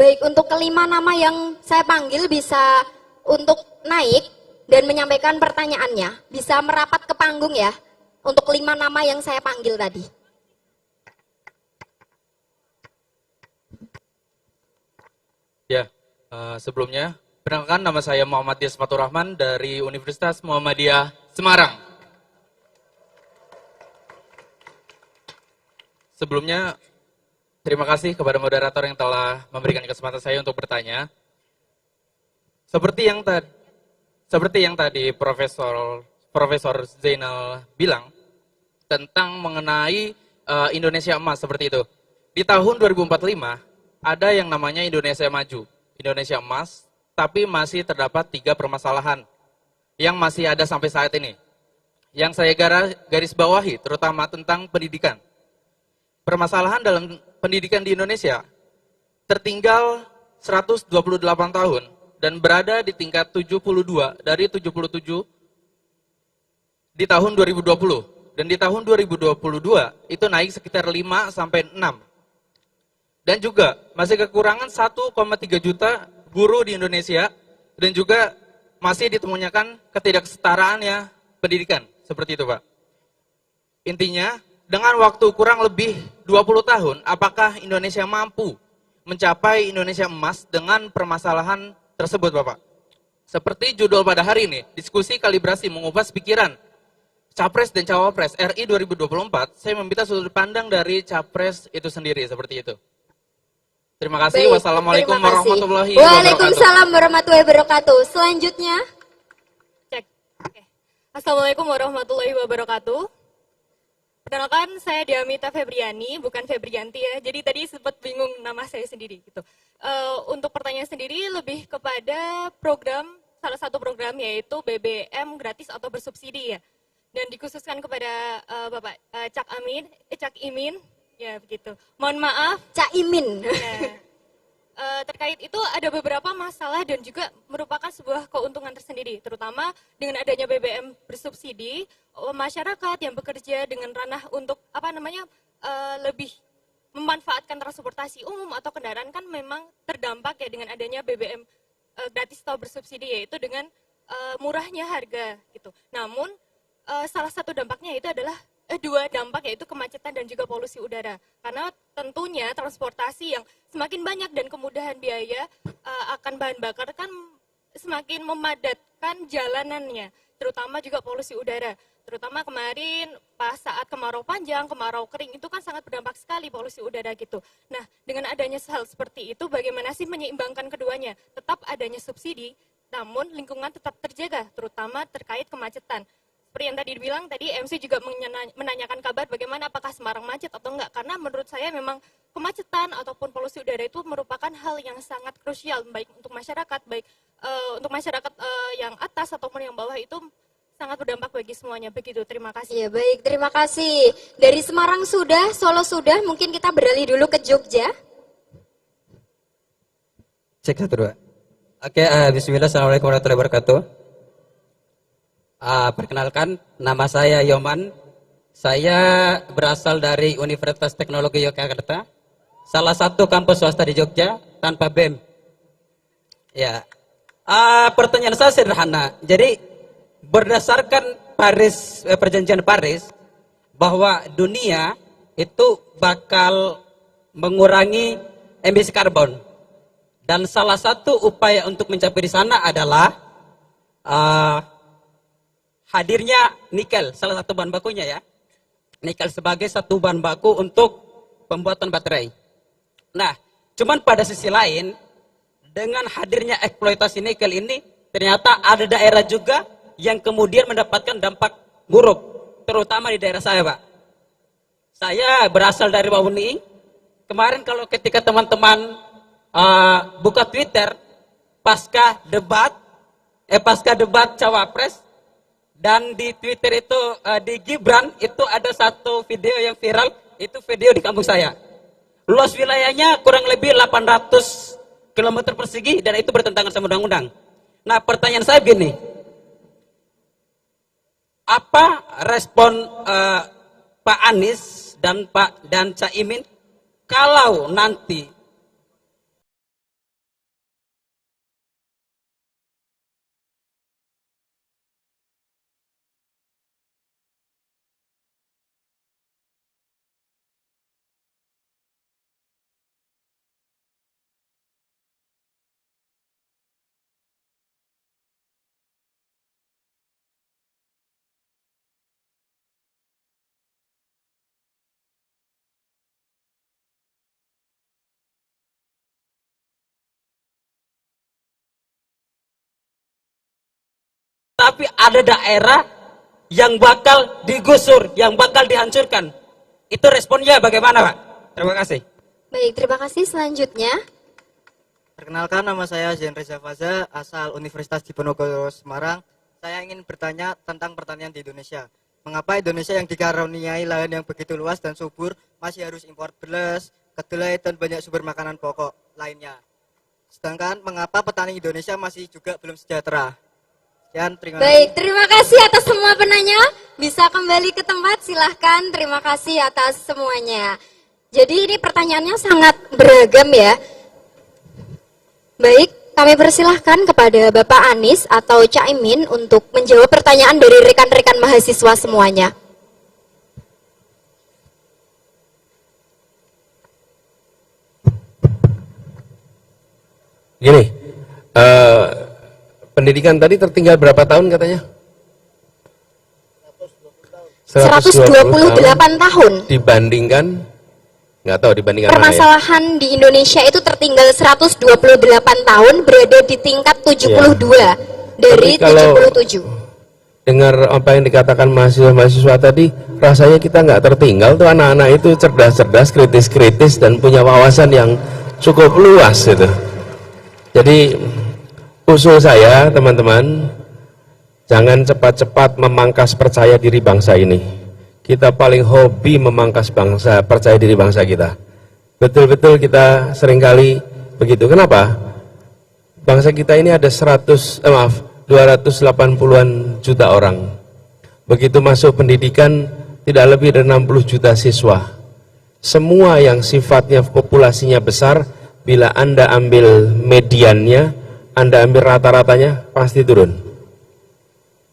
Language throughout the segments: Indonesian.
Baik, untuk kelima nama yang saya panggil bisa untuk naik dan menyampaikan pertanyaannya. Bisa merapat ke panggung ya, untuk kelima nama yang saya panggil tadi. Ya, sebelumnya, perkenalkan nama saya Muhammad Dias Fatur Rahman dari Universitas Muhammadiyah Semarang. Sebelumnya, terima kasih kepada moderator yang telah memberikan kesempatan saya untuk bertanya. Seperti yang tadi Profesor Zainal bilang tentang mengenai Indonesia Emas seperti itu. Di tahun 2045 ada yang namanya Indonesia Maju, Indonesia Emas, tapi masih terdapat 3 permasalahan yang masih ada sampai saat ini. Yang saya garis bawahi terutama tentang pendidikan. Permasalahan dalam pendidikan di Indonesia tertinggal 128 tahun dan berada di tingkat 72 dari 77 di tahun 2020. Dan di tahun 2022 itu naik sekitar 5 sampai 6. Dan juga masih kekurangan 1,3 juta guru di Indonesia dan juga masih ditemukan ketidaksetaraannya pendidikan. Seperti itu, Pak. Intinya, dengan waktu kurang lebih 20 tahun, apakah Indonesia mampu mencapai Indonesia Emas dengan permasalahan tersebut, Bapak? Seperti judul pada hari ini, diskusi kalibrasi mengupas pikiran Capres dan Cawapres RI 2024, saya meminta sudut pandang dari Capres itu sendiri, seperti itu. Terima kasih. Baik, Wassalamualaikum terima kasih. warahmatullahi wabarakatuh. Waalaikumsalam warahmatullahi wabarakatuh. Selanjutnya, Cek. Oke. Assalamualaikum warahmatullahi wabarakatuh. Perkenalkan, saya Diamita Febriani, bukan Febrianti ya. Jadi tadi sempat bingung nama saya sendiri gitu. Untuk pertanyaan sendiri lebih kepada program, salah satu program yaitu BBM gratis atau bersubsidi ya. Dan dikhususkan kepada Bapak Cak Imin, ya begitu. Mohon maaf. Cak Imin. Ya. Terkait itu ada beberapa masalah dan juga merupakan sebuah keuntungan tersendiri, terutama dengan adanya BBM bersubsidi, masyarakat yang bekerja dengan ranah untuk lebih memanfaatkan transportasi umum atau kendaraan kan memang terdampak ya dengan adanya BBM gratis atau bersubsidi, yaitu dengan murahnya harga gitu. Namun salah satu dampaknya itu adalah dua dampak, yaitu kemacetan dan juga polusi udara. Karena tentunya transportasi yang semakin banyak dan kemudahan biaya akan bahan bakar kan semakin memadatkan jalanannya, terutama juga polusi udara. Terutama kemarin pas saat kemarau panjang, kemarau kering itu kan sangat berdampak sekali polusi udara gitu. Nah, dengan adanya hal seperti itu, bagaimana sih menyeimbangkan keduanya? Tetap adanya subsidi, namun lingkungan tetap terjaga, terutama terkait kemacetan. Seperti yang tadi dibilang, tadi MC juga menanyakan kabar bagaimana apakah Semarang macet atau enggak. Karena menurut saya memang kemacetan ataupun polusi udara itu merupakan hal yang sangat krusial, baik untuk masyarakat, untuk masyarakat yang atas ataupun yang bawah, itu sangat berdampak bagi semuanya. Begitu, terima kasih. Ya baik, terima kasih. Dari Semarang sudah, Solo sudah, mungkin kita beralih dulu ke Jogja. Cek 1, 2. Oke, bismillah, assalamualaikum warahmatullahi wabarakatuh. Perkenalkan, nama saya Yoman. Saya berasal dari Universitas Teknologi Yogyakarta, salah satu kampus swasta di Jogja tanpa BEM. Ya, pertanyaan saya sederhana. Jadi berdasarkan perjanjian Paris, bahwa dunia itu bakal mengurangi emisi karbon, dan salah satu upaya untuk mencapai di sana adalah hadirnya nikel, salah satu bahan bakunya ya. Nikel sebagai satu bahan baku untuk pembuatan baterai. Nah, cuman pada sisi lain, dengan hadirnya eksploitasi nikel ini, ternyata ada daerah juga yang kemudian mendapatkan dampak buruk, terutama di daerah saya, Pak. Saya berasal dari Wawuni. Kemarin kalau ketika teman-teman buka Twitter, pasca debat Cawapres, dan di Twitter itu di Gibran itu ada satu video yang viral, itu video di kampung saya. Luas wilayahnya kurang lebih 800 km persegi dan itu bertentangan sama undang-undang. Nah, pertanyaan saya gini, apa respon Pak Anies dan Caimin kalau nanti tapi ada daerah yang bakal digusur, yang bakal dihancurkan. Itu responnya bagaimana, Pak? Terima kasih. Baik, terima kasih. Selanjutnya, Perkenalkan, nama saya Zain Reza Faza, asal Universitas Diponegoro Semarang. Saya ingin bertanya tentang pertanian di Indonesia. Mengapa Indonesia yang dikaruniai lahan yang begitu luas dan subur masih harus impor beras, kedelai, dan banyak sumber makanan pokok lainnya? Sedangkan mengapa petani Indonesia masih juga belum sejahtera? Sekian, terima kasih. baik, terima kasih atas semua penanya. Bisa kembali ke tempat, silahkan. Terima kasih atas semuanya. Jadi ini pertanyaannya sangat beragam ya. Baik, kami persilahkan kepada Bapak Anies atau Cak Imin untuk menjawab pertanyaan dari rekan-rekan mahasiswa semuanya. Gini, pendidikan tadi tertinggal berapa tahun katanya? 128 tahun. Dibandingkan, nggak tahu dibandingkan mana ya? Permasalahan di Indonesia itu tertinggal 128 tahun, berada di tingkat 72 dari Tapi kalau 77. dengar apa yang dikatakan mahasiswa-mahasiswa tadi, rasanya kita nggak tertinggal tuh, anak-anak itu cerdas-cerdas, kritis-kritis, dan punya wawasan yang cukup luas gitu. Jadi usul saya teman-teman, jangan cepat-cepat memangkas percaya diri bangsa ini. Kita paling hobi memangkas bangsa, percaya diri bangsa kita. Betul-betul kita seringkali begitu. Kenapa? Bangsa kita ini ada 280-an juta orang. Begitu masuk pendidikan, tidak lebih dari 60 juta siswa. Semua yang sifatnya populasinya besar, bila Anda ambil mediannya, Anda ambil rata-ratanya, pasti turun.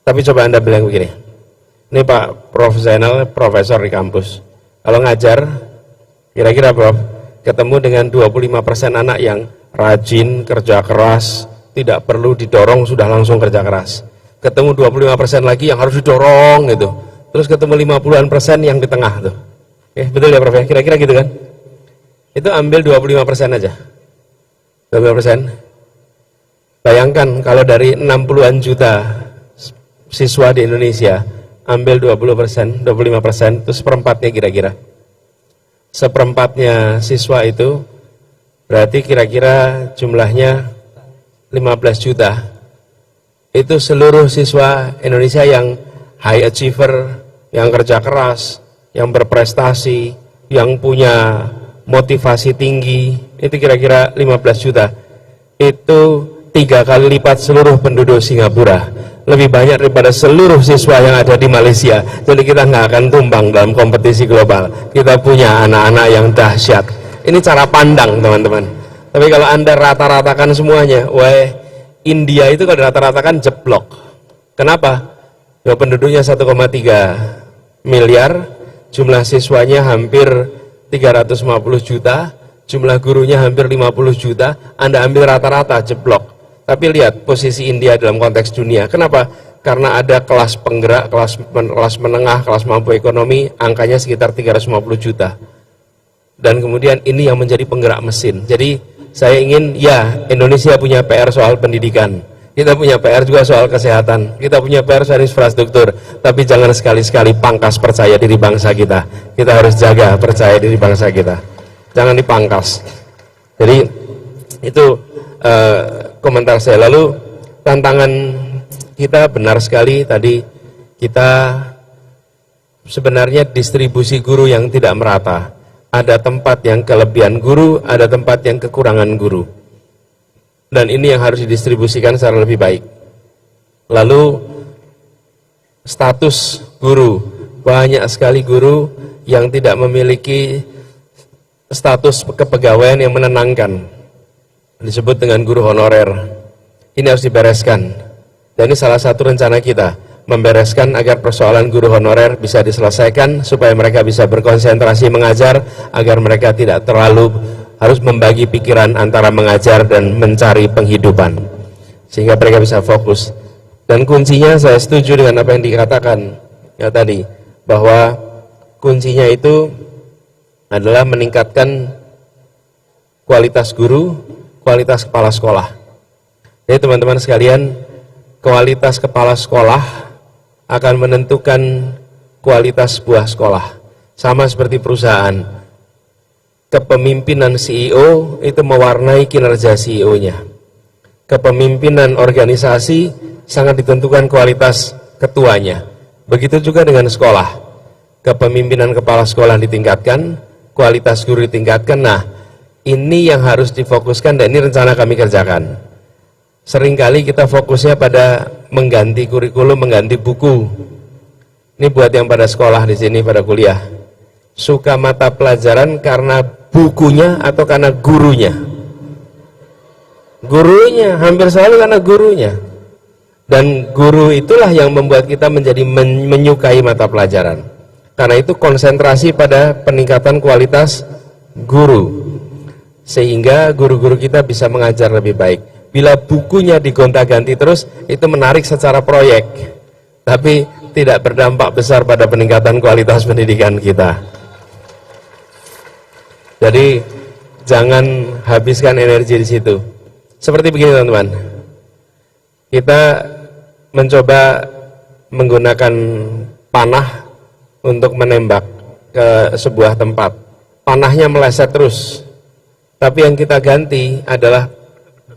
Tapi coba Anda bilang begini, ini Pak Prof Zainal, profesor di kampus. Kalau ngajar, kira-kira Prof, ketemu dengan 25% anak yang rajin, kerja keras, tidak perlu didorong, sudah langsung kerja keras. Ketemu 25% lagi yang harus didorong gitu. Terus ketemu 50-an% yang di tengah tuh. Betul ya Prof ya? Kira-kira gitu kan? Itu ambil 25% aja. 25%. Bayangkan kalau dari 60-an juta siswa di Indonesia, ambil 20%, 25%, itu seperempatnya kira-kira. Seperempatnya siswa itu berarti kira-kira jumlahnya 15 juta. Itu seluruh siswa Indonesia yang high achiever, yang kerja keras, yang berprestasi, yang punya motivasi tinggi, itu kira-kira 15 juta. Itu 3 kali lipat seluruh penduduk Singapura. Lebih banyak daripada seluruh siswa yang ada di Malaysia. Jadi kita nggak akan tumbang dalam kompetisi global. Kita punya anak-anak yang dahsyat. Ini cara pandang teman-teman. Tapi kalau Anda rata-ratakan semuanya, wah, India itu kalau rata-ratakan jeblok. Kenapa? Ya, penduduknya 1,3 miliar, jumlah siswanya hampir 350 juta, jumlah gurunya hampir 50 juta, Anda ambil rata-rata jeblok. Tapi lihat posisi India dalam konteks dunia. Kenapa? Karena ada kelas penggerak, kelas menengah, kelas mampu ekonomi, angkanya sekitar 350 juta. Dan kemudian ini yang menjadi penggerak mesin. Jadi saya ingin, ya, Indonesia punya PR soal pendidikan. Kita punya PR juga soal kesehatan. Kita punya PR soal infrastruktur. Tapi jangan sekali-sekali pangkas percaya diri bangsa kita. Kita harus jaga percaya diri bangsa kita. Jangan dipangkas. Jadi itu komentar saya. Lalu tantangan kita benar sekali tadi, kita sebenarnya distribusi guru yang tidak merata. Ada tempat yang kelebihan guru, ada tempat yang kekurangan guru. Dan ini yang harus didistribusikan secara lebih baik. Lalu status guru, banyak sekali guru yang tidak memiliki status kepegawaian yang menenangkan, disebut dengan guru honorer. Ini harus dibereskan. Dan ini salah satu rencana kita, membereskan agar persoalan guru honorer bisa diselesaikan, supaya mereka bisa berkonsentrasi mengajar, agar mereka tidak terlalu harus membagi pikiran antara mengajar dan mencari penghidupan, sehingga mereka bisa fokus. Dan kuncinya, saya setuju dengan apa yang dikatakan ya tadi, bahwa kuncinya itu adalah meningkatkan kualitas guru, kualitas kepala sekolah. Jadi teman-teman sekalian, kualitas kepala sekolah akan menentukan kualitas sebuah sekolah. Sama seperti perusahaan, kepemimpinan CEO itu mewarnai kinerja CEO-nya. Kepemimpinan organisasi sangat ditentukan kualitas ketuanya. Begitu juga dengan sekolah. Kepemimpinan kepala sekolah ditingkatkan, kualitas guru ditingkatkan. Nah, ini yang harus difokuskan dan ini rencana kami kerjakan. Seringkali kita fokusnya pada mengganti kurikulum, mengganti buku. Ini buat yang pada sekolah di sini, pada kuliah. Suka mata pelajaran karena bukunya atau karena gurunya? Gurunya, hampir selalu karena gurunya. Dan guru itulah yang membuat kita menjadi menyukai mata pelajaran. Karena itu konsentrasi pada peningkatan kualitas guru. Sehingga guru-guru kita bisa mengajar lebih baik. Bila bukunya digonta-ganti terus, itu menarik secara proyek, tapi tidak berdampak besar pada peningkatan kualitas pendidikan kita. Jadi jangan habiskan energi di situ. Seperti begini teman-teman, kita mencoba menggunakan panah untuk menembak ke sebuah tempat. Panahnya meleset terus, tapi yang kita ganti adalah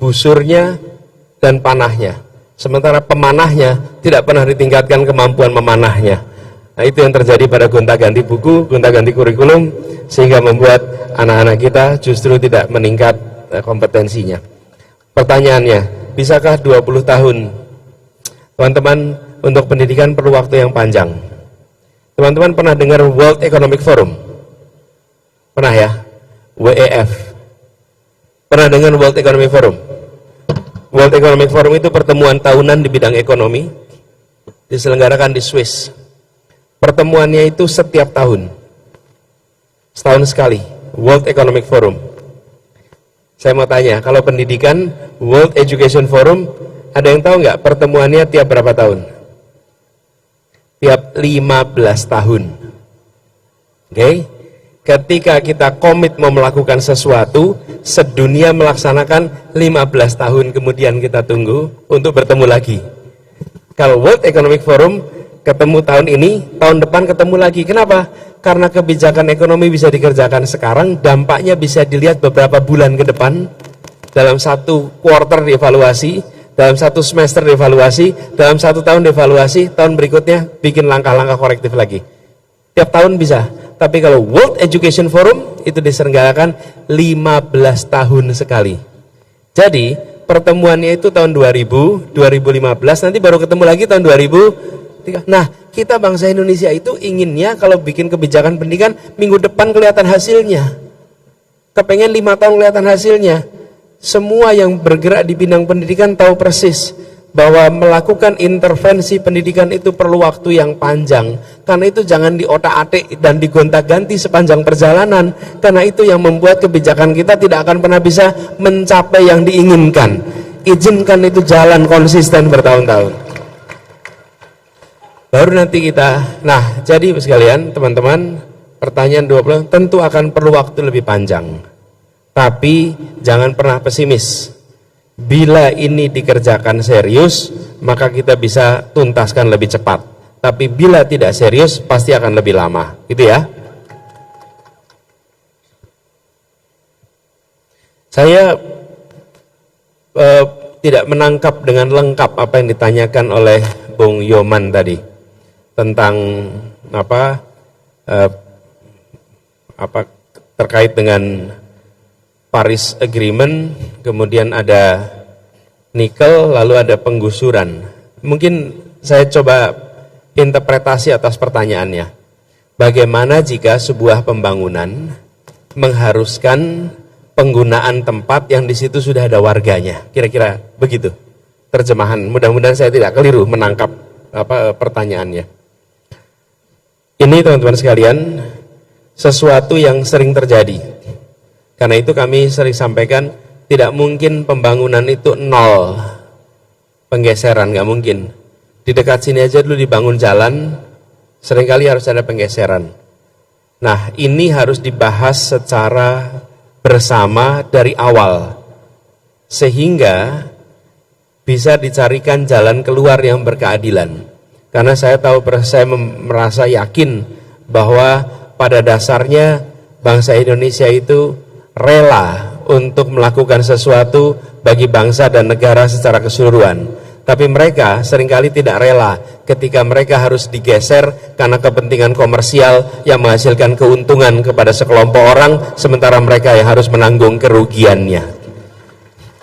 busurnya dan panahnya. Sementara pemanahnya tidak pernah ditingkatkan kemampuan memanahnya. Nah, itu yang terjadi pada gonta-ganti buku, gonta-ganti kurikulum, sehingga membuat anak-anak kita justru tidak meningkat kompetensinya. Pertanyaannya, bisakah 20 tahun? Teman-teman, untuk pendidikan perlu waktu yang panjang. Teman-teman pernah dengar World Economic Forum? Pernah ya? WEF. Pernah dengar World Economic Forum? World Economic Forum itu pertemuan tahunan di bidang ekonomi, diselenggarakan di Swiss. Pertemuannya itu setiap tahun, setahun sekali, World Economic Forum. Saya mau tanya, kalau pendidikan, World Education Forum, ada yang tahu nggak pertemuannya tiap berapa tahun? Tiap 15 tahun. Oke? Ketika kita komit mau melakukan sesuatu, sedunia melaksanakan 15 tahun kemudian kita tunggu untuk bertemu lagi. Kalau World Economic Forum ketemu tahun ini, tahun depan ketemu lagi. Kenapa? Karena kebijakan ekonomi bisa dikerjakan sekarang, dampaknya bisa dilihat beberapa bulan ke depan, dalam satu quarter dievaluasi, dalam satu semester dievaluasi, dalam satu tahun dievaluasi, tahun berikutnya bikin langkah-langkah korektif lagi. Tiap tahun bisa. Tapi kalau World Education Forum itu diselenggarakan 15 tahun sekali. Jadi pertemuannya itu tahun 2000, 2015, nanti baru ketemu lagi tahun 2003. Nah, kita bangsa Indonesia itu inginnya kalau bikin kebijakan pendidikan minggu depan kelihatan hasilnya. Kepengen 5 tahun kelihatan hasilnya. Semua yang bergerak di bidang pendidikan tahu persis bahwa melakukan intervensi pendidikan itu perlu waktu yang panjang. Karena itu jangan diotak-atik dan digonta-ganti sepanjang perjalanan. Karena itu yang membuat kebijakan kita tidak akan pernah bisa mencapai yang diinginkan. Izinkan itu jalan konsisten bertahun-tahun. Baru nanti kita, nah jadi sekalian teman-teman, pertanyaan 20 tentu akan perlu waktu lebih panjang. Tapi jangan pernah pesimis. Bila ini dikerjakan serius, maka kita bisa tuntaskan lebih cepat. Tapi bila tidak serius, pasti akan lebih lama. Gitu ya. Saya tidak menangkap dengan lengkap apa yang ditanyakan oleh Bung Yoman tadi tentang apa terkait dengan Paris Agreement, kemudian ada nikel, lalu ada penggusuran. Mungkin saya coba interpretasi atas pertanyaannya. Bagaimana jika sebuah pembangunan mengharuskan penggunaan tempat yang di situ sudah ada warganya? Kira-kira begitu terjemahan. Mudah-mudahan saya tidak keliru menangkap pertanyaannya. Ini teman-teman sekalian, sesuatu yang sering terjadi. Karena itu kami sering sampaikan, tidak mungkin pembangunan itu nol penggeseran, nggak mungkin. Di dekat sini aja dulu dibangun jalan, seringkali harus ada penggeseran. Nah, ini harus dibahas secara bersama dari awal, sehingga bisa dicarikan jalan keluar yang berkeadilan. Karena saya tahu, saya merasa yakin bahwa pada dasarnya bangsa Indonesia itu rela untuk melakukan sesuatu bagi bangsa dan negara secara keseluruhan. Tapi mereka seringkali tidak rela ketika mereka harus digeser karena kepentingan komersial yang menghasilkan keuntungan kepada sekelompok orang, sementara mereka yang harus menanggung kerugiannya.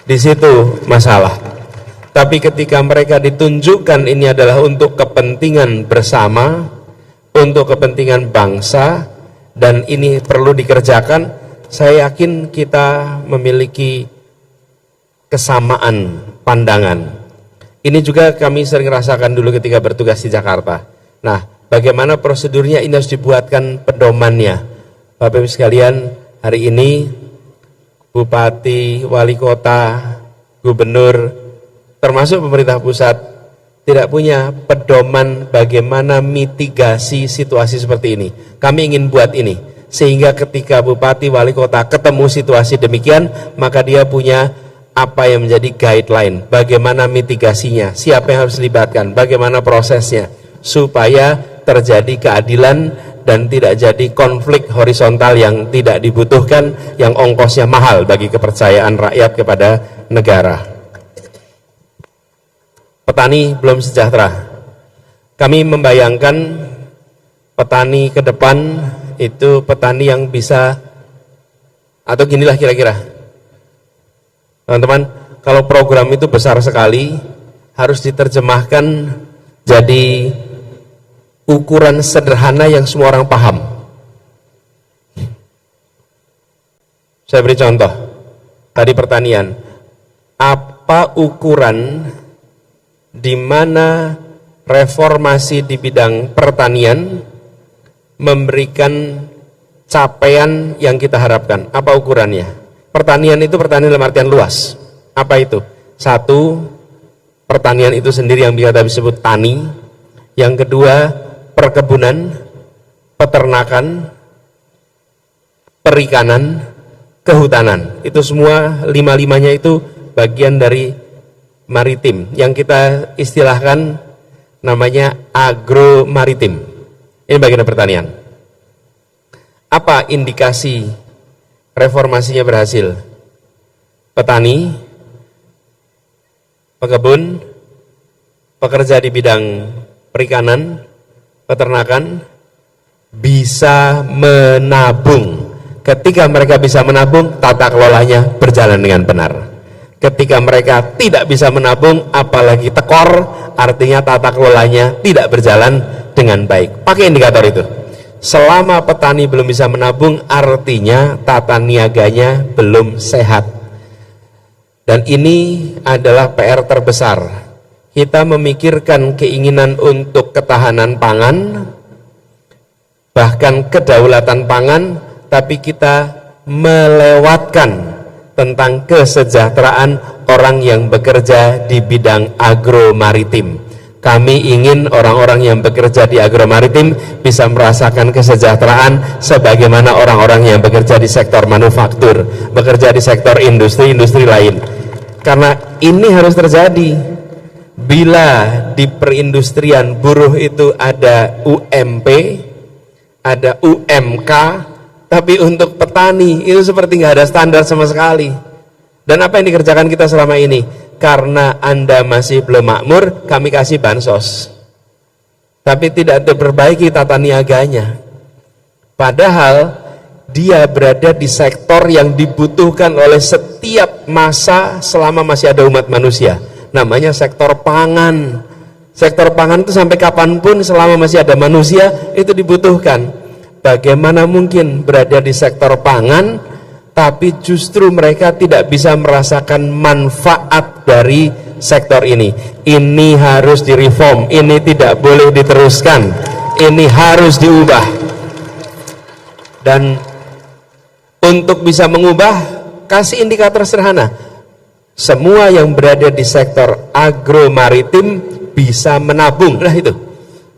Di situ masalah. Tapi ketika mereka ditunjukkan ini adalah untuk kepentingan bersama, untuk kepentingan bangsa, dan ini perlu dikerjakan, saya yakin kita memiliki kesamaan pandangan. Ini juga kami sering rasakan dulu ketika bertugas di Jakarta. Nah, bagaimana prosedurnya ini harus dibuatkan pedomannya. Bapak Ibu sekalian, hari ini Bupati, Wali Kota, Gubernur, termasuk pemerintah pusat tidak punya pedoman bagaimana mitigasi situasi seperti ini. Kami ingin buat ini, sehingga ketika Bupati, Wali Kota ketemu situasi demikian, maka dia punya apa yang menjadi guideline, bagaimana mitigasinya, siapa yang harus dilibatkan, bagaimana prosesnya, supaya terjadi keadilan dan tidak jadi konflik horizontal yang tidak dibutuhkan, yang ongkosnya mahal bagi kepercayaan rakyat kepada negara. Petani belum sejahtera. Kami membayangkan petani ke depan itu petani yang bisa, atau ginilah kira-kira, teman-teman, kalau program itu besar sekali, harus diterjemahkan jadi ukuran sederhana yang semua orang paham. Saya beri contoh, tadi pertanian, apa ukuran di mana reformasi di bidang pertanian memberikan capaian yang kita harapkan? Apa ukurannya? Pertanian itu pertanian dalam artian luas. Apa itu? Satu, pertanian itu sendiri yang kita disebut tani. Yang kedua, perkebunan, peternakan, perikanan, kehutanan. Itu semua lima-limanya itu bagian dari maritim, yang kita istilahkan namanya agromaritim. Ini bagian dari pertanian. Apa indikasi reformasinya berhasil? Petani, pekebun, pekerja di bidang perikanan, peternakan, bisa menabung. Ketika mereka bisa menabung, tata kelolanya berjalan dengan benar. Ketika mereka tidak bisa menabung, apalagi tekor, artinya tata kelolanya tidak berjalan dengan baik. Pakai indikator itu. Selama petani belum bisa menabung, artinya tata niaganya belum sehat. Dan ini adalah PR terbesar. Kita memikirkan keinginan untuk ketahanan pangan, bahkan kedaulatan pangan, tapi kita melewatkan tentang kesejahteraan orang yang bekerja di bidang agromaritim. Kami ingin orang-orang yang bekerja di agromaritim bisa merasakan kesejahteraan sebagaimana orang-orang yang bekerja di sektor manufaktur, bekerja di sektor industri lain. Karena ini harus terjadi. Bila di perindustrian buruh itu ada UMP, ada UMK, tapi untuk petani itu seperti nggak ada standar sama sekali. Dan apa yang dikerjakan kita selama ini? Karena Anda masih belum makmur, kami kasih bansos. Tapi tidak diperbaiki tata niaganya. Padahal dia berada di sektor yang dibutuhkan oleh setiap masa selama masih ada umat manusia. Namanya sektor pangan. Sektor pangan itu sampai kapanpun selama masih ada manusia itu dibutuhkan. Bagaimana mungkin berada di sektor pangan tapi justru mereka tidak bisa merasakan manfaat dari sektor ini? Ini harus direform, ini tidak boleh diteruskan, ini harus diubah. Dan untuk bisa mengubah, kasih indikator sederhana. Semua yang berada di sektor agromaritim bisa menabung. Nah itu.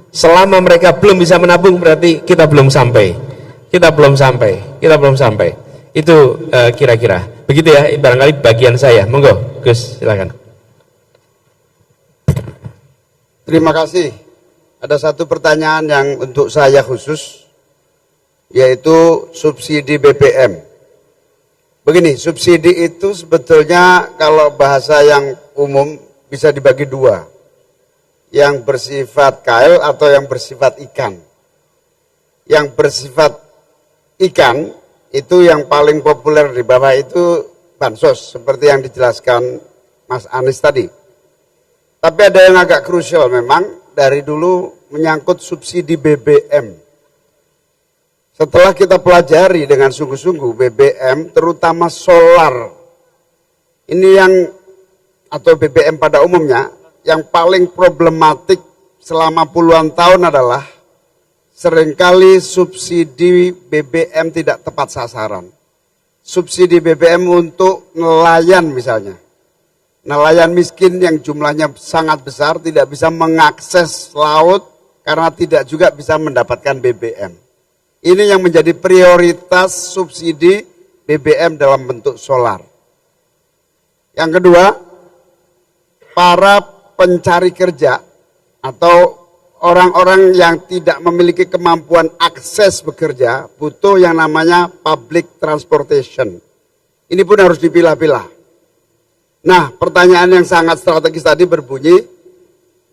Selama mereka belum bisa menabung, berarti kita belum sampai. Kita belum sampai. Itu kira-kira. Begitu ya, barangkali bagian saya. Monggo, Gus, silakan. Terima kasih. Ada satu pertanyaan yang untuk saya khusus, yaitu subsidi BBM. Begini, subsidi itu sebetulnya kalau bahasa yang umum bisa dibagi dua. Yang bersifat KL atau yang bersifat ikan. Yang bersifat ikan itu yang paling populer di bawah itu bansos, seperti yang dijelaskan Mas Anies tadi. Tapi ada yang agak krusial memang, dari dulu menyangkut subsidi BBM. Setelah kita pelajari dengan sungguh-sungguh BBM, terutama solar, ini yang, atau BBM pada umumnya, yang paling problematik selama puluhan tahun adalah seringkali subsidi BBM tidak tepat sasaran. Subsidi BBM untuk nelayan misalnya. Nelayan miskin yang jumlahnya sangat besar tidak bisa mengakses laut karena tidak juga bisa mendapatkan BBM. Ini yang menjadi prioritas subsidi BBM dalam bentuk solar. Yang kedua, para pencari kerja atau orang-orang yang tidak memiliki kemampuan akses bekerja butuh yang namanya public transportation. Ini pun harus dipilah-pilah. Nah, pertanyaan yang sangat strategis tadi berbunyi,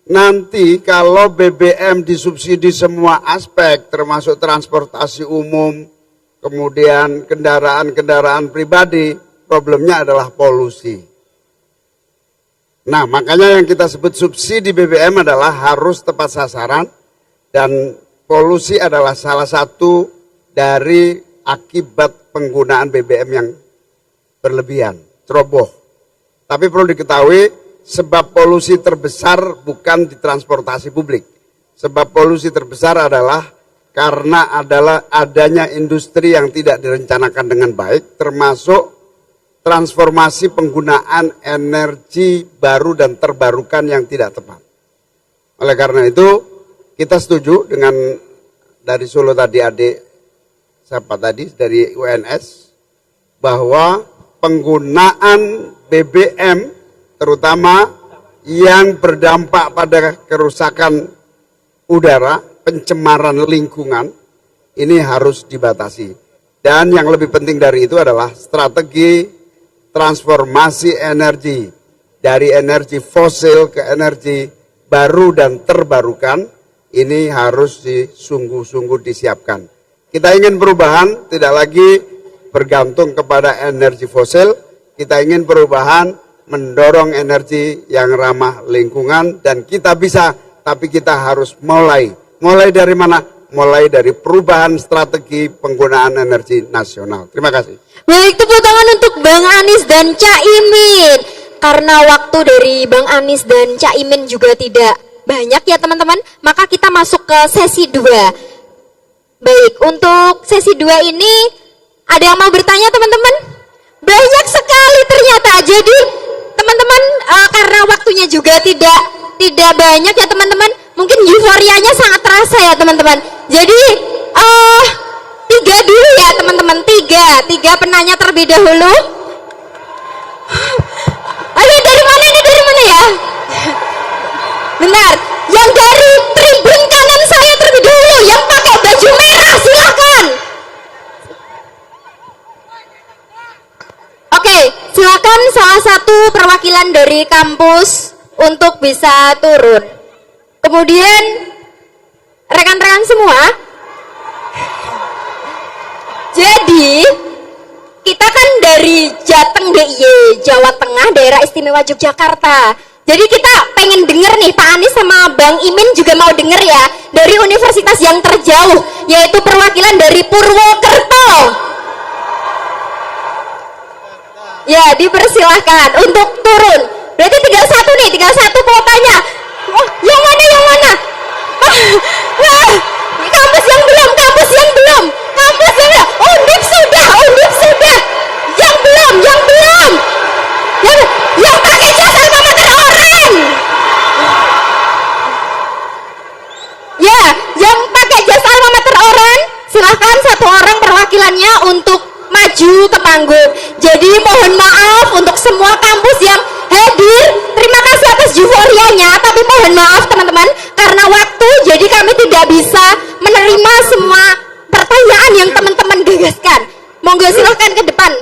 nanti kalau BBM disubsidi semua aspek, termasuk transportasi umum, kemudian kendaraan-kendaraan pribadi, problemnya adalah polusi. Nah, makanya yang kita sebut subsidi BBM adalah harus tepat sasaran, dan polusi adalah salah satu dari akibat penggunaan BBM yang berlebihan, ceroboh. Tapi perlu diketahui, sebab polusi terbesar bukan di transportasi publik. Sebab polusi terbesar adalah karena adanya industri yang tidak direncanakan dengan baik, termasuk transformasi penggunaan energi baru dan terbarukan yang tidak tepat. Oleh karena itu, kita setuju dengan dari Solo tadi dari UNS, bahwa penggunaan BBM terutama yang berdampak pada kerusakan udara, pencemaran lingkungan, ini harus dibatasi. Dan yang lebih penting dari itu adalah strategi transformasi energi dari energi fosil ke energi baru dan terbarukan, ini harus sungguh-sungguh disiapkan. Kita ingin perubahan, tidak lagi bergantung kepada energi fosil. Kita ingin perubahan, mendorong energi yang ramah lingkungan, dan kita bisa, tapi kita harus mulai. Mulai dari mana? Mulai dari perubahan strategi penggunaan energi nasional. Terima kasih. Baik, tepuk tangan untuk Bang Anies dan Caimin. Karena waktu dari Bang Anies dan Caimin juga tidak banyak ya teman-teman, maka kita masuk ke sesi 2. Baik, untuk sesi 2 ini ada yang mau bertanya teman-teman? Banyak sekali ternyata. Jadi teman-teman karena waktunya juga tidak banyak ya teman-teman, mungkin euforianya sangat terasa ya teman-teman. Jadi 3 dulu ya teman-teman, 3 penanya terlebih dahulu. Ayo dari mana ya? Benar, yang dari tribun kanan saya terlebih dahulu, yang pakai baju merah silahkan. Oke, silakan salah satu perwakilan dari kampus untuk bisa turun. Kemudian rekan-rekan semua, jadi kita kan dari Jateng DIY, Jawa Tengah, Daerah Istimewa Yogyakarta. Jadi kita pengen denger nih, Pak Anies sama Bang Imin juga mau denger ya, dari universitas yang terjauh, yaitu perwakilan dari Purwokerto. Ya, dipersilahkan untuk turun. Berarti tinggal satu kuotanya. Oh, yang mana? Kampus yang belum. Undip sudah. Yang belum. Yang pakai jas alma mater oranye. Ya, yang pakai jas alma mater oranye, silahkan satu orang perwakilannya untuk maju ke panggung. Jadi mohon maaf untuk semua kampus yang hadir. Terima kasih atas atas euforianya, tapi mohon maaf teman-teman, karena waktu, jadi kami tidak bisa menerima semua pertanyaan yang teman-teman gagaskan. Monggo silahkan ke depan.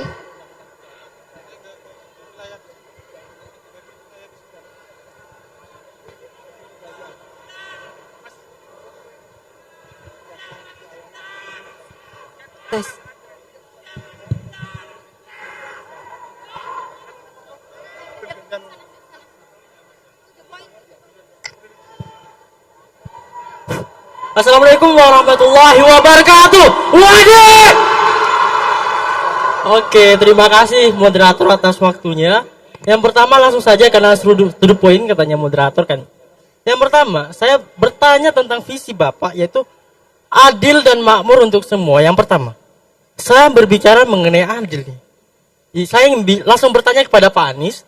Tes. Assalamualaikum warahmatullahi wabarakatuh. Waduh. Oke, terima kasih moderator atas waktunya. Yang pertama langsung saja karena to the point katanya moderator kan. Yang pertama, saya bertanya tentang visi Bapak yaitu adil dan makmur untuk semua. Yang pertama, saya berbicara mengenai adil nih. Saya langsung bertanya kepada Pak Anies,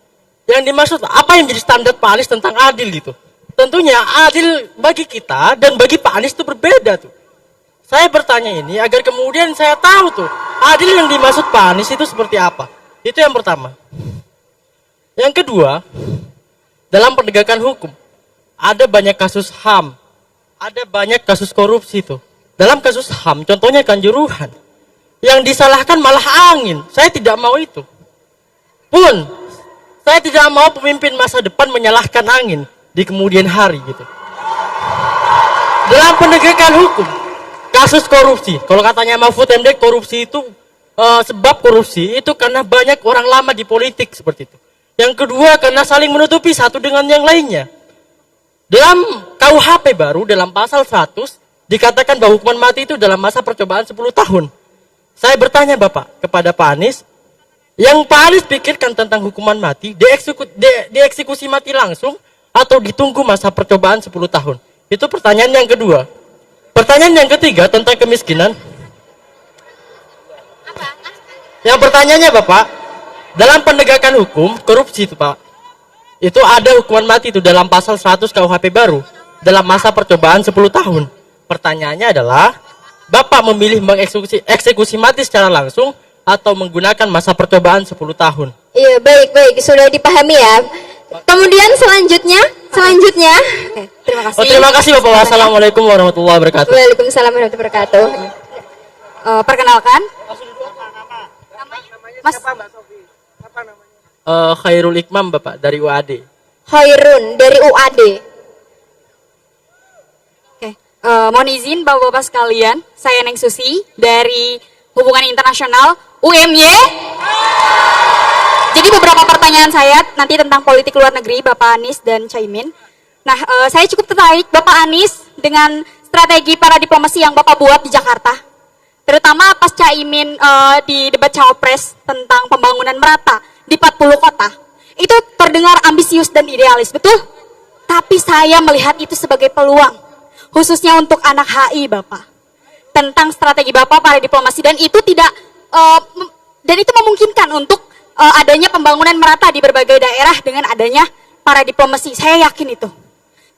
yang dimaksud apa yang jadi standar Pak Anies tentang adil gitu. Tentunya adil bagi kita dan bagi Pak Anies itu berbeda tuh. Saya bertanya ini agar kemudian saya tahu tuh adil yang dimaksud Pak Anies itu seperti apa. Itu yang pertama. Yang kedua, dalam penegakan hukum ada banyak kasus HAM, ada banyak kasus korupsi tuh. Dalam kasus HAM, contohnya Kanjuruhan, yang disalahkan malah angin. Saya tidak mau itu. Pun, saya tidak mau pemimpin masa depan menyalahkan angin di kemudian hari gitu. Dalam penegakan hukum, kasus korupsi, kalau katanya Mahfud MD korupsi itu sebab korupsi itu karena banyak orang lama di politik seperti itu. Yang kedua karena saling menutupi satu dengan yang lainnya. Dalam KUHP baru dalam pasal 100 dikatakan bahwa hukuman mati itu dalam masa percobaan 10 tahun. Saya bertanya Bapak kepada Pak Anies, yang Pak Anies pikirkan tentang hukuman mati, dieksekusi mati langsung atau ditunggu masa percobaan 10 tahun? Itu pertanyaan yang kedua. Pertanyaan yang ketiga tentang kemiskinan. Yang pertanyaannya Bapak, dalam penegakan hukum korupsi itu Pak, itu ada hukuman mati itu dalam pasal 100 KUHP baru dalam masa percobaan 10 tahun. Pertanyaannya adalah, Bapak memilih mengeksekusi mati secara langsung atau menggunakan masa percobaan 10 tahun? Iya, baik, sudah dipahami ya. Kemudian selanjutnya. Oke, terima kasih. Terima kasih Bapak. Wassalamualaikum warahmatullahi wabarakatuh. Waalaikumsalam warahmatullahi wabarakatuh. Perkenalkan. Mas Khairul Ikmam Bapak dari UAD. Khairun dari UAD. Oke, mohon izin Bapak-bapak sekalian, saya Neng Susi dari Hubungan Internasional UMY. Jadi beberapa pertanyaan saya nanti tentang politik luar negeri Bapak Anies dan Caimin. Nah, saya cukup tertarik Bapak Anies dengan strategi para diplomasi yang Bapak buat di Jakarta. Terutama pas Caimin di debat Cawapres tentang pembangunan merata di 40 kota. Itu terdengar ambisius dan idealis, betul? Tapi saya melihat itu sebagai peluang, khususnya untuk anak HI Bapak. Tentang strategi Bapak para diplomasi dan itu tidak dan itu memungkinkan untuk adanya pembangunan merata di berbagai daerah dengan adanya para diplomasi. Saya yakin itu.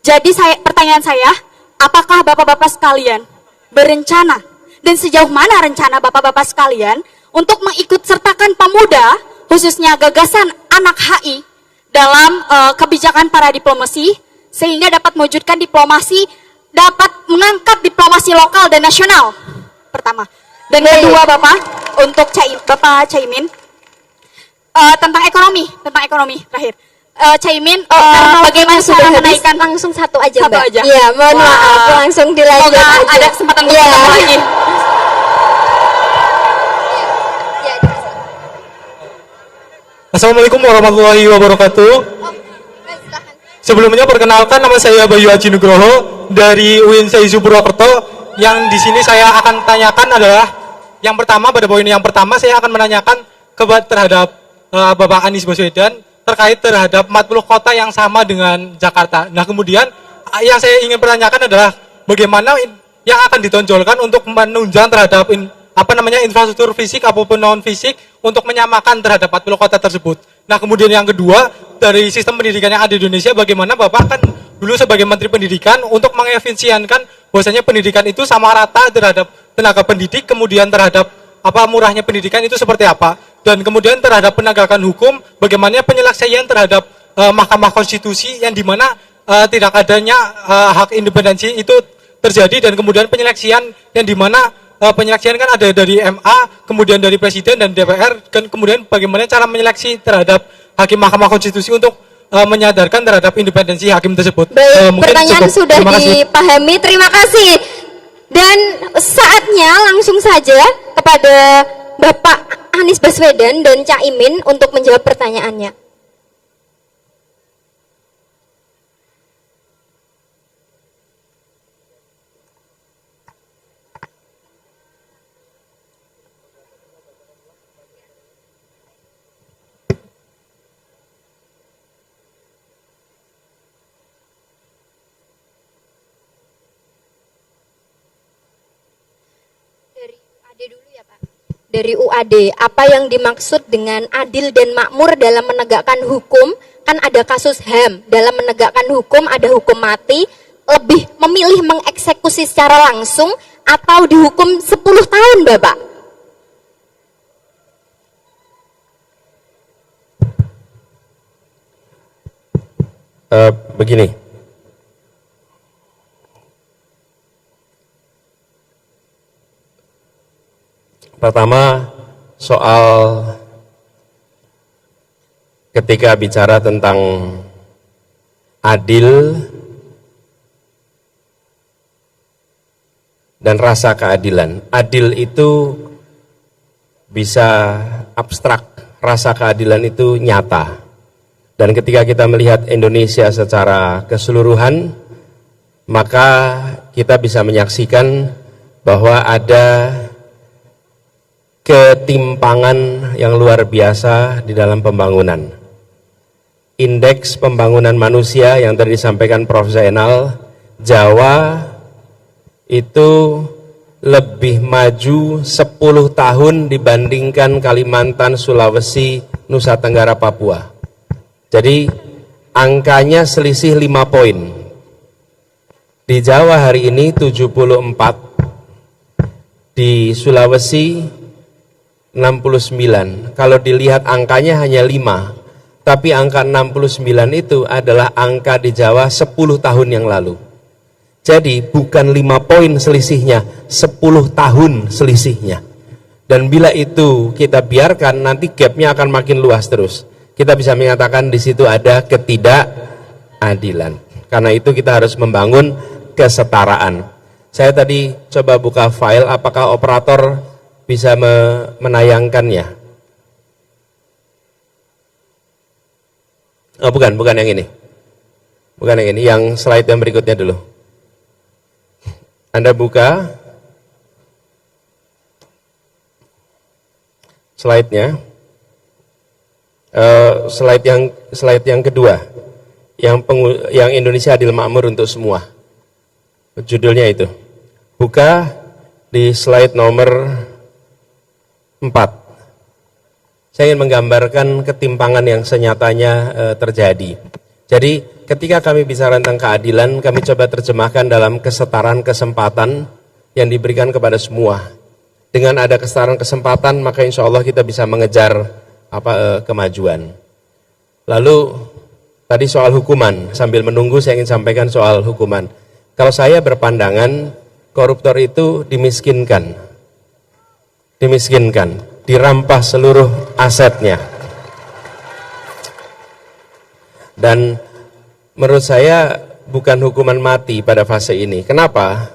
Jadi pertanyaan saya, apakah Bapak-bapak sekalian berencana dan sejauh mana rencana Bapak-bapak sekalian untuk mengikut sertakan pemuda, khususnya gagasan anak HI dalam kebijakan para diplomasi sehingga dapat mewujudkan diplomasi, dapat mengangkat diplomasi lokal dan nasional. Pertama. Dan kedua Bapak, untuk Bapak Caimin, tentang ekonomi terakhir. Caimin, bagaimana cara menaikkan langsung satu aja satu Mbak? aja? Iya, mohon maaf, langsung dilanjut Semoga aja. ada kesempatan Iya. lagi. Assalamualaikum warahmatullahi wabarakatuh. Sebelumnya perkenalkan, nama saya Bayu Haji Nugroho dari UIN Seizu Purwokerto. Yang di sini saya akan tanyakan adalah yang pertama, pada poin yang pertama saya akan menanyakan terhadap Bapak Anies Baswedan terkait terhadap 40 kota yang sama dengan Jakarta. Nah, kemudian yang saya ingin pertanyakan adalah bagaimana yang akan ditonjolkan untuk menunjang terhadap infrastruktur fisik apapun non fisik untuk menyamakan terhadap 40 kota tersebut. Nah, kemudian yang kedua, dari sistem pendidikan yang ada di Indonesia, bagaimana Bapak kan dulu sebagai Menteri Pendidikan untuk mengefisienkan bahwasanya pendidikan itu sama rata terhadap tenaga pendidik, kemudian terhadap murahnya pendidikan itu seperti apa, dan kemudian terhadap penegakan hukum, bagaimana penyelesaian terhadap Mahkamah Konstitusi yang dimana tidak adanya hak independensi itu terjadi, dan kemudian penyeleksian yang dimana penyeleksian kan ada dari MA, kemudian dari Presiden dan DPR, dan kemudian bagaimana cara menyeleksi terhadap hakim Mahkamah Konstitusi untuk menyadarkan terhadap independensi hakim tersebut. Baik, Mungkin pertanyaan cukup. sudah Terima kasih. dipahami. Terima kasih. Dan saatnya langsung saja kepada Bapak Anies Baswedan dan Cak Imin untuk menjawab pertanyaannya. Dari UAD, apa yang dimaksud dengan adil dan makmur dalam menegakkan hukum? Kan ada kasus HAM, dalam menegakkan hukum ada hukum mati, lebih memilih mengeksekusi secara langsung atau dihukum 10 tahun, Bapak? Begini, pertama soal ketika bicara tentang adil dan rasa keadilan. Adil itu bisa abstrak, rasa keadilan itu nyata. Dan ketika kita melihat Indonesia secara keseluruhan, maka kita bisa menyaksikan bahwa ada ketimpangan yang luar biasa di dalam pembangunan. Indeks pembangunan manusia yang tadi disampaikan Prof. Zainal, Jawa itu lebih maju 10 tahun dibandingkan Kalimantan, Sulawesi, Nusa Tenggara, Papua. Jadi angkanya selisih 5 poin. Di Jawa hari ini 74, di Sulawesi 69. Kalau dilihat angkanya hanya 5, tapi angka 69 itu adalah angka di Jawa 10 tahun yang lalu. Jadi bukan 5 poin selisihnya, 10 tahun selisihnya. Dan bila itu kita biarkan, nanti gapnya akan makin luas terus. Kita bisa mengatakan di situ ada ketidakadilan. Karena itu kita harus membangun kesetaraan. Saya tadi coba buka file, apakah operator bisa menayangkannya? Oh, bukan yang ini. Bukan yang ini, yang slide yang berikutnya dulu. Anda buka slide-nya. Slide yang kedua, yang Indonesia Adil Makmur untuk semua. Judulnya itu. Buka di slide nomor 4. Saya ingin menggambarkan ketimpangan yang senyatanya terjadi. Jadi ketika kami bicara tentang keadilan, kami coba terjemahkan dalam kesetaraan kesempatan yang diberikan kepada semua. Dengan ada kesetaraan kesempatan, maka insya Allah kita bisa mengejar kemajuan. Lalu tadi soal hukuman, sambil menunggu saya ingin sampaikan soal hukuman. Kalau saya berpandangan koruptor itu dimiskinkan, dirampas seluruh asetnya. Dan menurut saya bukan hukuman mati pada fase ini. Kenapa?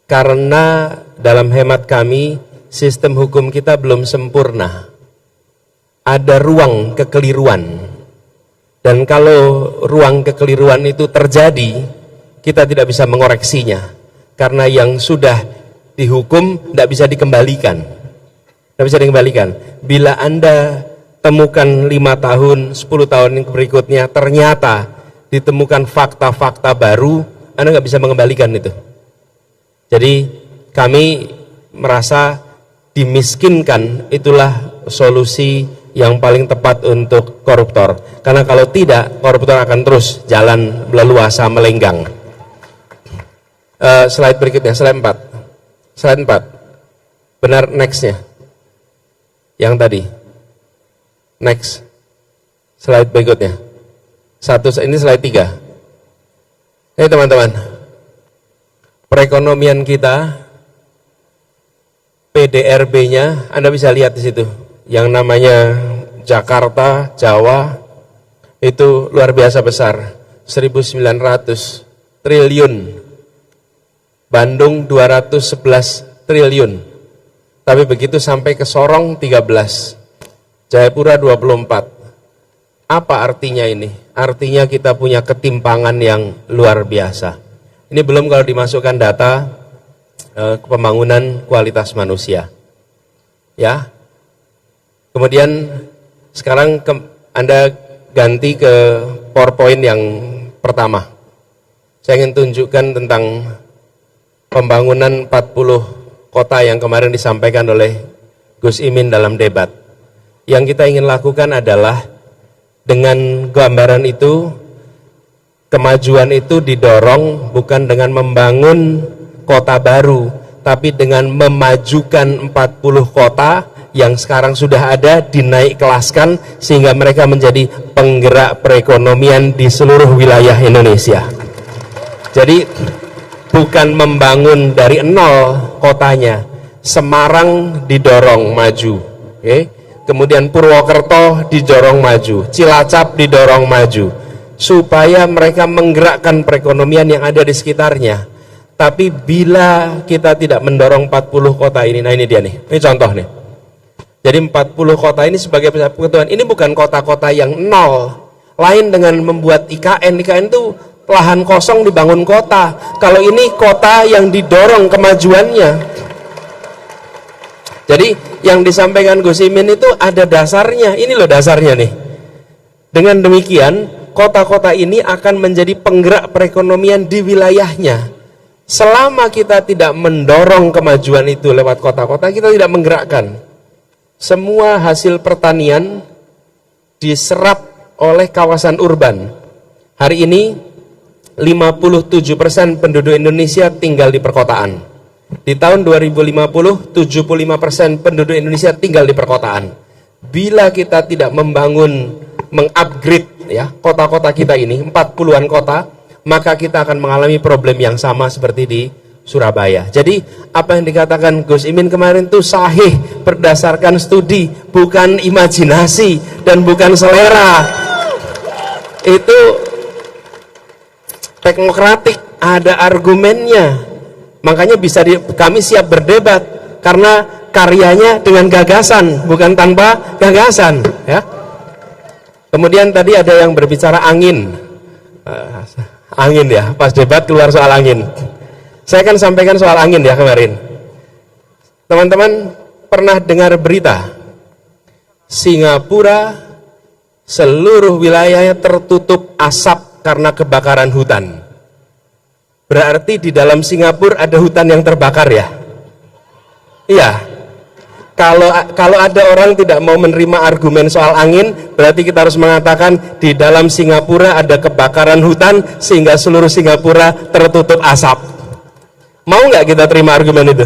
Karena dalam hemat kami sistem hukum kita belum sempurna. Ada ruang kekeliruan, dan kalau ruang kekeliruan itu terjadi, kita tidak bisa mengoreksinya, karena yang sudah dihukum tidak bisa dikembalikan. Bila Anda temukan 5 tahun, 10 tahun yang berikutnya, ternyata ditemukan fakta-fakta baru, Anda nggak bisa mengembalikan itu. Jadi kami merasa dimiskinkan itulah solusi yang paling tepat untuk koruptor. Karena kalau tidak, koruptor akan terus jalan leluasa melenggang. Slide berikutnya, slide 4. Slide 4. Benar, next-nya. Yang tadi. Next. Slide berikutnya. Ini slide 3. Teman-teman, perekonomian kita, PDRB-nya Anda bisa lihat di situ. Yang namanya Jakarta, Jawa itu luar biasa besar, 1.900 triliun. Bandung 211 triliun. Tapi begitu sampai ke Sorong 13. Jayapura 24. Apa artinya ini? Artinya kita punya ketimpangan yang luar biasa. Ini belum kalau dimasukkan data pembangunan kualitas manusia. Ya. Kemudian sekarang Anda ganti ke PowerPoint yang pertama. Saya ingin tunjukkan tentang pembangunan 40 kota yang kemarin disampaikan oleh Gus Imin dalam debat. Yang kita ingin lakukan adalah dengan gambaran itu, kemajuan itu didorong bukan dengan membangun kota baru, tapi dengan memajukan 40 kota yang sekarang sudah ada, dinaik kelaskan sehingga mereka menjadi penggerak perekonomian di seluruh wilayah Indonesia. Jadi bukan membangun dari nol kotanya. Semarang didorong maju, kemudian Purwokerto didorong maju, Cilacap didorong maju, supaya mereka menggerakkan perekonomian yang ada di sekitarnya. Tapi bila kita tidak mendorong 40 kota ini, nah ini dia nih, ini contoh nih. Jadi 40 kota ini sebagai persatuan, ini bukan kota-kota yang nol. Lain dengan membuat IKN itu lahan kosong dibangun kota. Kalau ini kota yang didorong kemajuannya. Jadi yang disampaikan Gus Imin itu ada dasarnya. Ini loh dasarnya nih. Dengan demikian, kota-kota ini akan menjadi penggerak perekonomian di wilayahnya. Selama kita tidak mendorong kemajuan itu lewat kota-kota, kita tidak menggerakkan. Semua hasil pertanian diserap oleh kawasan urban. Hari ini 57% penduduk Indonesia tinggal di perkotaan. Di tahun 2050, 75% penduduk Indonesia tinggal di perkotaan. Bila kita tidak membangun, mengupgrade ya kota-kota kita ini, 40-an kota, maka kita akan mengalami problem yang sama seperti di Surabaya. Jadi apa yang dikatakan Gus Imin kemarin itu sahih berdasarkan studi, bukan imajinasi dan bukan selera. Itu teknokratik, ada argumennya. Makanya kami siap berdebat karena karyanya dengan gagasan, bukan tanpa gagasan, ya. Kemudian tadi ada yang berbicara angin. Angin ya, pas debat keluar soal angin. Saya akan sampaikan soal angin ya kemarin. Teman-teman pernah dengar berita Singapura seluruh wilayahnya tertutup asap karena kebakaran hutan. Berarti di dalam Singapura ada hutan yang terbakar ya? Iya. Kalau ada orang tidak mau menerima argumen soal angin, berarti kita harus mengatakan di dalam Singapura ada kebakaran hutan sehingga seluruh Singapura tertutup asap. Mau nggak kita terima argumen itu?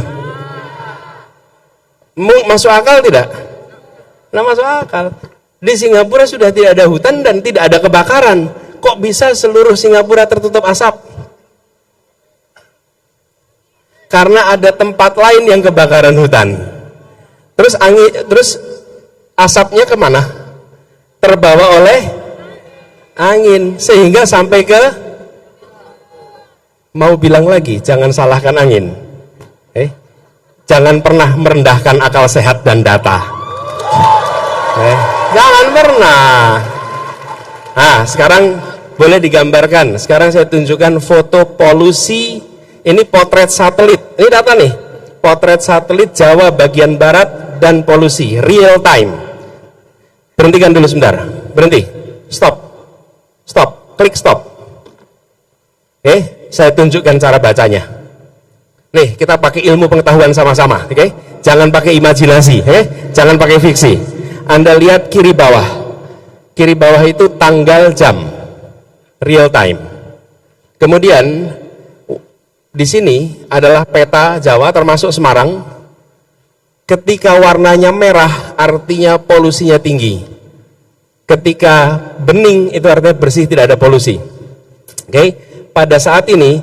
Masuk akal tidak? Nah, masuk akal. Di Singapura sudah tidak ada hutan dan tidak ada kebakaran. Kok bisa seluruh Singapura tertutup asap? Karena ada tempat lain yang kebakaran hutan. Terus asapnya kemana? Terbawa oleh angin sehingga sampai ke, mau bilang lagi, jangan salahkan angin. Jangan pernah merendahkan akal sehat dan data. Jangan pernah. Nah, sekarang boleh digambarkan. Sekarang saya tunjukkan foto polusi. Ini potret satelit. Ini data nih. Potret satelit Jawa bagian barat dan polusi real time. Berhentikan dulu sebentar. Berhenti. Stop. Stop. Klik stop. Saya tunjukkan cara bacanya. Nih, kita pakai ilmu pengetahuan sama-sama, oke? Jangan pakai imajinasi, jangan pakai fiksi. Anda lihat kiri bawah. Kiri bawah itu tanggal jam real time. Kemudian di sini adalah peta Jawa termasuk Semarang. Ketika warnanya merah artinya polusinya tinggi. Ketika bening itu artinya bersih, tidak ada polusi. Oke, pada saat ini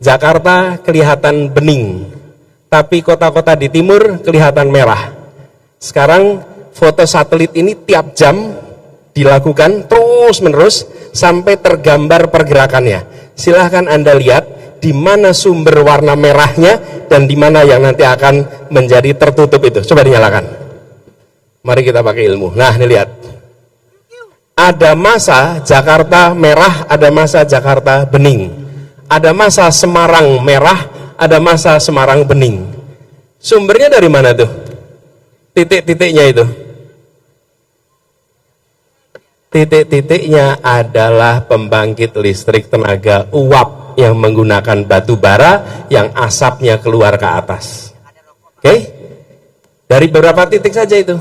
Jakarta kelihatan bening, tapi kota-kota di timur kelihatan merah. Sekarang foto satelit ini tiap jam dilakukan terus-menerus sampai tergambar pergerakannya. Silahkan Anda lihat di mana sumber warna merahnya dan di mana yang nanti akan menjadi tertutup itu. Coba dinyalakan. Mari kita pakai ilmu. Nah, ini lihat. Ada masa Jakarta merah, ada masa Jakarta bening. Ada masa Semarang merah, ada masa Semarang bening. Sumbernya dari mana tuh? Titik-titiknya itu. Titik-titiknya adalah pembangkit listrik tenaga uap yang menggunakan batu bara yang asapnya keluar ke atas. Oke? Dari beberapa titik saja itu.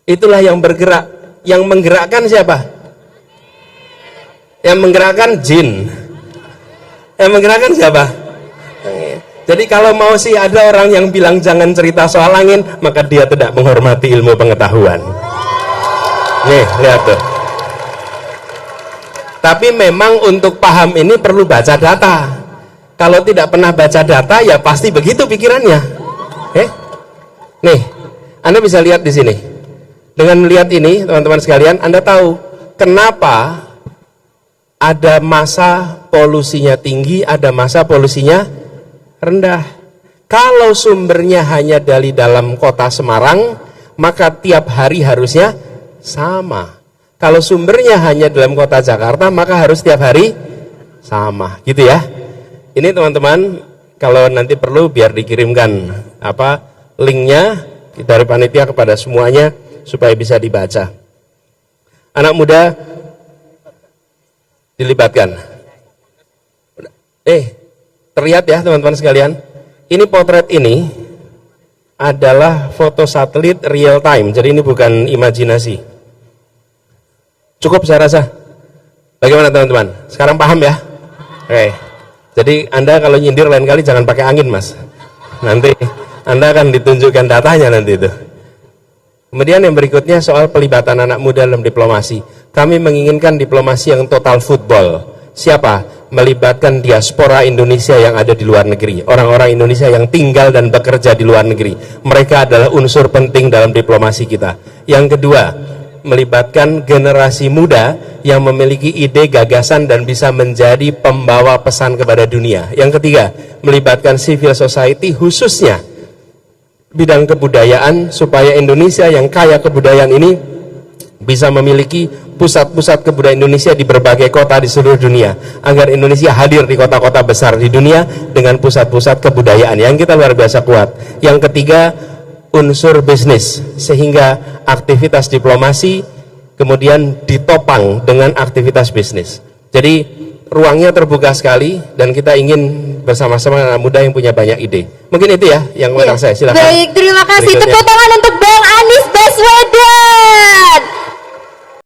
Itulah yang bergerak. Yang menggerakkan siapa? Yang menggerakkan jin. Yang menggerakkan siapa? Jadi kalau mau sih ada orang yang bilang jangan cerita soal angin, maka dia tidak menghormati ilmu pengetahuan. Nih, lihat tuh. Tapi memang untuk paham ini perlu baca data. Kalau tidak pernah baca data, ya pasti begitu pikirannya. Nih, Anda bisa lihat di sini. Dengan melihat ini, teman-teman sekalian, Anda tahu kenapa ada masa polusinya tinggi, ada masa polusinya rendah. Kalau sumbernya hanya dari dalam kota Semarang, maka tiap hari harusnya sama. Kalau sumbernya hanya dalam kota Jakarta, maka harus tiap hari sama, gitu ya. Ini teman-teman, kalau nanti perlu biar dikirimkan linknya dari panitia kepada semuanya supaya bisa dibaca. Anak muda dilibatkan. Terlihat ya teman-teman sekalian, ini potret ini adalah foto satelit real time, jadi ini bukan imajinasi. Cukup saya rasa. Bagaimana teman-teman? Sekarang paham ya? Oke. Jadi Anda kalau nyindir lain kali jangan pakai angin, Mas. Nanti Anda akan ditunjukkan datanya nanti itu. Kemudian yang berikutnya soal pelibatan anak muda dalam diplomasi. Kami menginginkan diplomasi yang total football. Siapa? Melibatkan diaspora Indonesia yang ada di luar negeri. Orang-orang Indonesia yang tinggal dan bekerja di luar negeri. Mereka adalah unsur penting dalam diplomasi kita. Yang kedua, melibatkan generasi muda yang memiliki ide, gagasan, dan bisa menjadi pembawa pesan kepada dunia. Yang ketiga, melibatkan civil society khususnya bidang kebudayaan supaya Indonesia yang kaya kebudayaan ini bisa memiliki pusat-pusat kebudayaan Indonesia di berbagai kota di seluruh dunia, agar Indonesia hadir di kota-kota besar di dunia dengan pusat-pusat kebudayaan yang kita luar biasa kuat. Yang ketiga, unsur bisnis, sehingga aktivitas diplomasi kemudian ditopang dengan aktivitas bisnis. Jadi ruangnya terbuka sekali dan kita ingin bersama-sama anak muda yang punya banyak ide. Mungkin itu ya yang menurut saya. Silakan. Baik, terima kasih. Berikutnya. Tepuk tangan untuk Bang